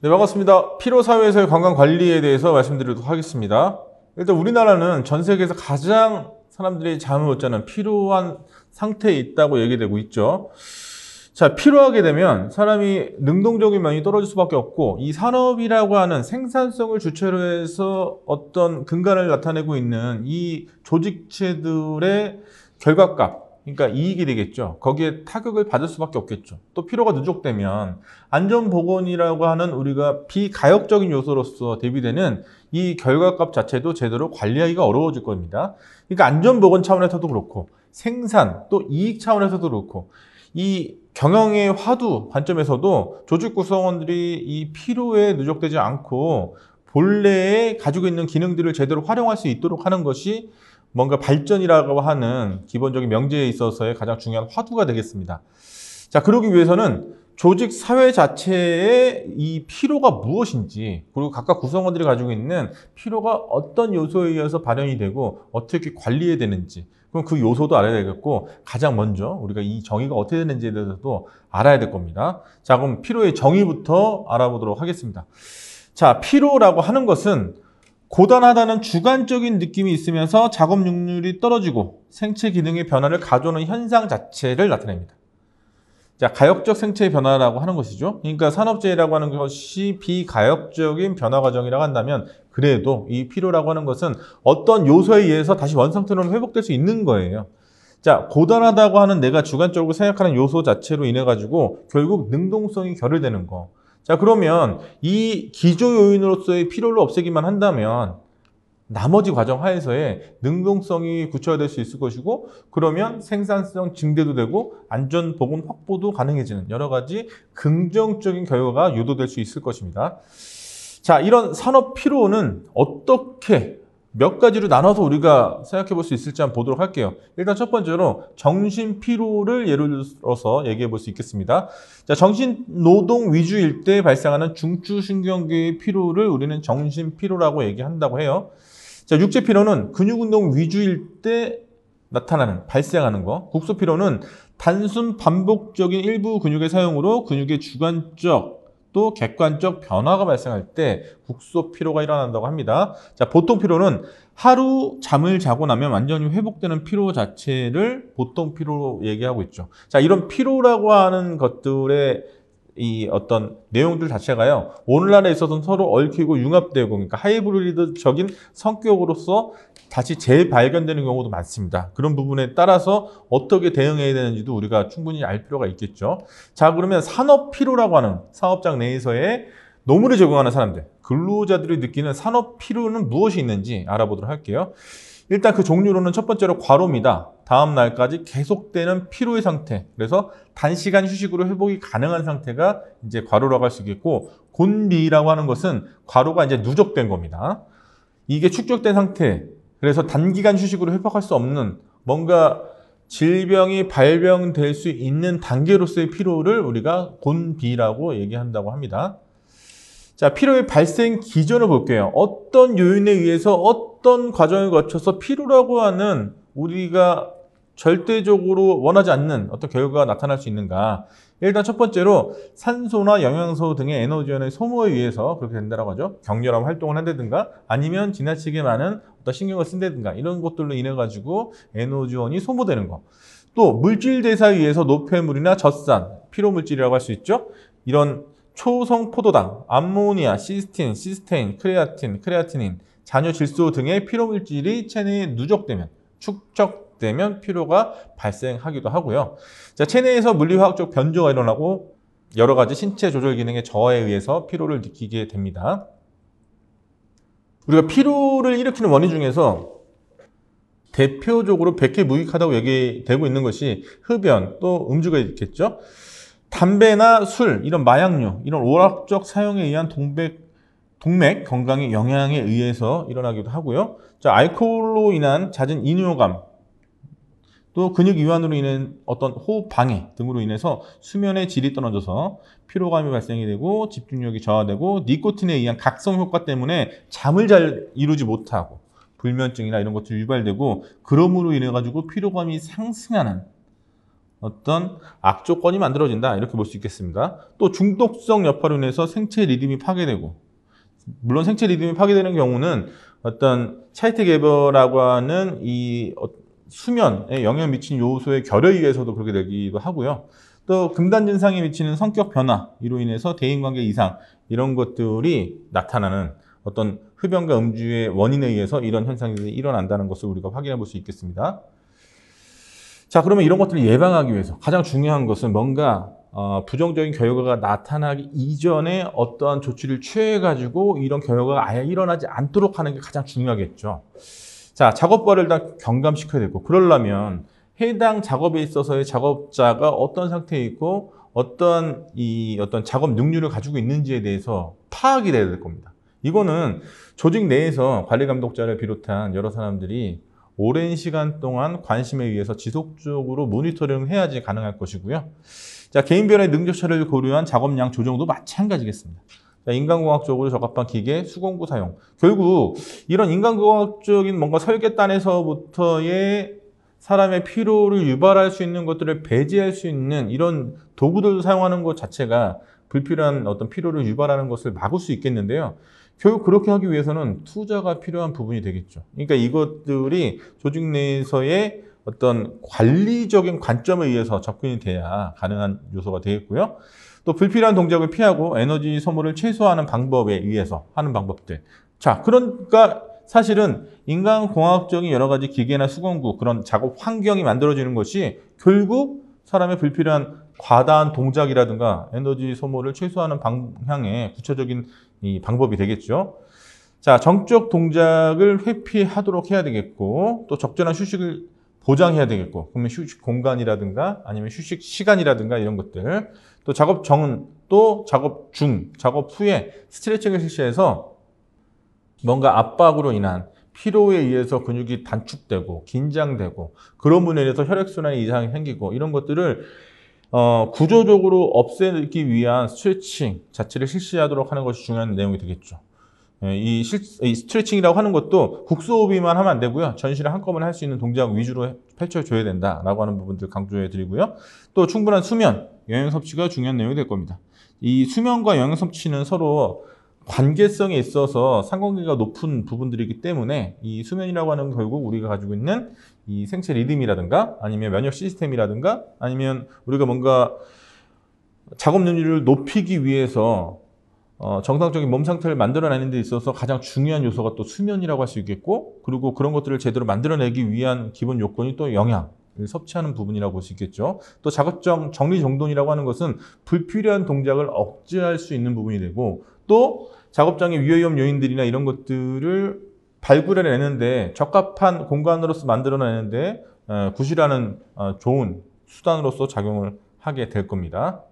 네, 반갑습니다. 피로사회에서의 건강관리에 대해서 말씀드리도록 하겠습니다. 일단 우리나라는 전 세계에서 가장 사람들이 잠을 못 자는 피로한 상태에 있다고 얘기되고 있죠. 자, 피로하게 되면 사람이 능동적인 면이 떨어질 수밖에 없고, 이 산업이라고 하는 생산성을 주체로 해서 어떤 근간을 나타내고 있는 이 조직체들의 결과값, 그러니까 이익이 되겠죠. 거기에 타격을 받을 수밖에 없겠죠. 또 피로가 누적되면 안전보건이라고 하는 우리가 비가역적인 요소로서 대비되는 이 결과값 자체도 제대로 관리하기가 어려워질 겁니다. 그러니까 안전보건 차원에서도 그렇고 생산 또 이익 차원에서도 그렇고 이 경영의 화두 관점에서도 조직 구성원들이 이 피로에 누적되지 않고 본래에 가지고 있는 기능들을 제대로 활용할 수 있도록 하는 것이 뭔가 발전이라고 하는 기본적인 명제에 있어서의 가장 중요한 화두가 되겠습니다. 자, 그러기 위해서는 조직 사회 자체의 이 피로가 무엇인지, 그리고 각각 구성원들이 가지고 있는 피로가 어떤 요소에 의해서 발현이 되고 어떻게 관리해야 되는지, 그럼 그 요소도 알아야 되겠고, 가장 먼저 우리가 이 정의가 어떻게 되는지에 대해서도 알아야 될 겁니다. 자, 그럼 피로의 정의부터 알아보도록 하겠습니다. 자, 피로라고 하는 것은 고단하다는 주관적인 느낌이 있으면서 작업 능률이 떨어지고 생체 기능의 변화를 가져오는 현상 자체를 나타냅니다. 자, 가역적 생체의 변화라고 하는 것이죠. 그러니까 산업재해라고 하는 것이 비가역적인 변화 과정이라고 한다면 그래도 이 피로라고 하는 것은 어떤 요소에 의해서 다시 원상태로 회복될 수 있는 거예요. 자, 고단하다고 하는 내가 주관적으로 생각하는 요소 자체로 인해 가지고 결국 능동성이 결여되는 거. 자, 그러면 이 기조 요인으로서의 피로를 없애기만 한다면 나머지 과정 하에서의 능동성이 구체화될 수 있을 것이고, 그러면 생산성 증대도 되고 안전 보건 확보도 가능해지는 여러 가지 긍정적인 결과가 유도될 수 있을 것입니다. 자, 이런 산업 피로는 어떻게 몇 가지로 나눠서 우리가 생각해 볼 수 있을지 한번 보도록 할게요. 일단 첫 번째로 정신 피로를 예를 들어서 얘기해 볼 수 있겠습니다. 자, 정신 노동 위주일 때 발생하는 중추신경계의 피로를 우리는 정신 피로라고 얘기한다고 해요. 자, 육체 피로는 근육 운동 위주일 때 나타나는, 발생하는 거. 국소 피로는 단순 반복적인 일부 근육의 사용으로 근육의 주관적 또 객관적 변화가 발생할 때 국소 피로가 일어난다고 합니다. 자, 보통 피로는 하루 잠을 자고 나면 완전히 회복되는 피로 자체를 보통 피로로 얘기하고 있죠. 자, 이런 피로라고 하는 것들의 이 어떤 내용들 자체가요, 오늘날에 있어서는 서로 얽히고 융합되고, 그러니까 하이브리드적인 성격으로서 다시 재발견되는 경우도 많습니다. 그런 부분에 따라서 어떻게 대응해야 되는지도 우리가 충분히 알 필요가 있겠죠. 자, 그러면 산업 피로라고 하는 사업장 내에서의 노무를 제공하는 사람들, 근로자들이 느끼는 산업 피로는 무엇이 있는지 알아보도록 할게요. 일단 그 종류로는 첫 번째로 과로입니다. 다음 날까지 계속되는 피로의 상태. 그래서 단시간 휴식으로 회복이 가능한 상태가 이제 과로라고 할 수 있겠고, 곤비라고 하는 것은 과로가 이제 누적된 겁니다. 이게 축적된 상태. 그래서 단기간 휴식으로 회복할 수 없는 뭔가 질병이 발병될 수 있는 단계로서의 피로를 우리가 곤비라고 얘기한다고 합니다. 자, 피로의 발생 기전을 볼게요. 어떤 요인에 의해서 어떤 과정을 거쳐서 피로라고 하는 우리가 절대적으로 원하지 않는 어떤 결과가 나타날 수 있는가. 일단 첫 번째로 산소나 영양소 등의 에너지원의 소모에 의해서 그렇게 된다고 하죠. 격렬한 활동을 한다든가 아니면 지나치게 많은 어떤 신경을 쓴다든가 이런 것들로 인해 가지고 에너지원이 소모되는 거. 또 물질 대사에 의해서 노폐물이나 젖산, 피로물질이라고 할 수 있죠. 이런 초성포도당, 암모니아, 시스테인, 크레아틴인, 잔여 질소 등의 피로물질이 체내에 누적되면, 축적되면 피로가 발생하기도 하고요. 자, 체내에서 물리화학적 변조가 일어나고 여러 가지 신체 조절 기능의 저하에 의해서 피로를 느끼게 됩니다. 우리가 피로를 일으키는 원인 중에서 대표적으로 백해무익하다고 얘기되고 있는 것이 흡연, 또 음주가 있겠죠. 담배나 술, 이런 마약류, 이런 오락적 사용에 의한 동맥 건강의 영향에 의해서 일어나기도 하고요. 자, 알코올로 인한 잦은 이뇨감, 또 근육 이완으로 인한 어떤 호흡 방해 등으로 인해서 수면의 질이 떨어져서 피로감이 발생이 되고 집중력이 저하되고, 니코틴에 의한 각성 효과 때문에 잠을 잘 이루지 못하고 불면증이나 이런 것들이 유발되고, 그러므로 인해 가지고 피로감이 상승하는 어떤 악조건이 만들어진다 이렇게 볼 수 있겠습니다. 또 중독성 여파로 인해서 생체 리듬이 파괴되고, 물론 생체 리듬이 파괴되는 경우는 어떤 차이트게버라고 하는 이 수면에 영향을 미치는 요소의 결여에 의해서도 그렇게 되기도 하고요. 또 금단 증상에 미치는 성격 변화 이로 인해서 대인관계 이상 이런 것들이 나타나는 어떤 흡연과 음주의 원인에 의해서 이런 현상이 일어난다는 것을 우리가 확인해 볼 수 있겠습니다. 자, 그러면 이런 것들을 예방하기 위해서 가장 중요한 것은 뭔가 부정적인 결과가 나타나기 이전에 어떠한 조치를 취해가지고 이런 결과가 아예 일어나지 않도록 하는 게 가장 중요하겠죠. 자, 작업과를 다 경감시켜야 되고, 그러려면 해당 작업에 있어서의 작업자가 어떤 상태에 있고 어떤 작업 능률을 가지고 있는지에 대해서 파악이 돼야 될 겁니다. 이거는 조직 내에서 관리 감독자를 비롯한 여러 사람들이 오랜 시간 동안 관심에 의해서 지속적으로 모니터링을 해야지 가능할 것이고요. 자, 개인별의 능력차를 고려한 작업량 조정도 마찬가지겠습니다. 자, 인간공학적으로 적합한 기계, 수공구 사용. 결국 이런 인간공학적인 뭔가 설계단에서부터의 사람의 피로를 유발할 수 있는 것들을 배제할 수 있는 이런 도구들을 사용하는 것 자체가 불필요한 어떤 피로를 유발하는 것을 막을 수 있겠는데요. 결국 그렇게 하기 위해서는 투자가 필요한 부분이 되겠죠. 그러니까 이것들이 조직 내에서의 어떤 관리적인 관점에 의해서 접근이 돼야 가능한 요소가 되겠고요. 또 불필요한 동작을 피하고 에너지 소모를 최소화하는 방법에 의해서 하는 방법들. 자, 그러니까 사실은 인간공학적인 여러 가지 기계나 수공구, 그런 작업 환경이 만들어지는 것이 결국 사람의 불필요한 과다한 동작이라든가 에너지 소모를 최소화하는 방향의 구체적인 이 방법이 되겠죠. 자, 정적 동작을 회피하도록 해야 되겠고, 또 적절한 휴식을 보장해야 되겠고, 그러면 휴식 공간이라든가 아니면 휴식 시간이라든가 이런 것들, 또 작업 전, 또 작업 중, 작업 후에 스트레칭을 실시해서 뭔가 압박으로 인한 피로에 의해서 근육이 단축되고 긴장되고 그런 분에 의해서 혈액순환에 이상이 생기고 이런 것들을 구조적으로 없애기 위한 스트레칭 자체를 실시하도록 하는 것이 중요한 내용이 되겠죠. 이 스트레칭이라고 하는 것도 국소호흡만 하면 안 되고요. 전신을 한꺼번에 할 수 있는 동작 위주로 펼쳐줘야 된다라고 하는 부분들 강조해 드리고요. 또 충분한 수면, 영양 섭취가 중요한 내용이 될 겁니다. 이 수면과 영양 섭취는 서로 관계성에 있어서 상관관계가 높은 부분들이기 때문에 이 수면이라고 하는 건 결국 우리가 가지고 있는 이 생체 리듬이라든가 아니면 면역 시스템이라든가 아니면 우리가 뭔가 작업 능률을 높이기 위해서 정상적인 몸 상태를 만들어내는 데 있어서 가장 중요한 요소가 또 수면이라고 할 수 있겠고, 그리고 그런 것들을 제대로 만들어내기 위한 기본 요건이 또 영양을 섭취하는 부분이라고 볼 수 있겠죠. 또 작업적 정리정돈이라고 하는 것은 불필요한 동작을 억제할 수 있는 부분이 되고, 또 작업장의 위험 요인들이나 이런 것들을 발굴해내는데 적합한 공간으로서 만들어내는데 구실하는 좋은 수단으로서 작용을 하게 될 겁니다.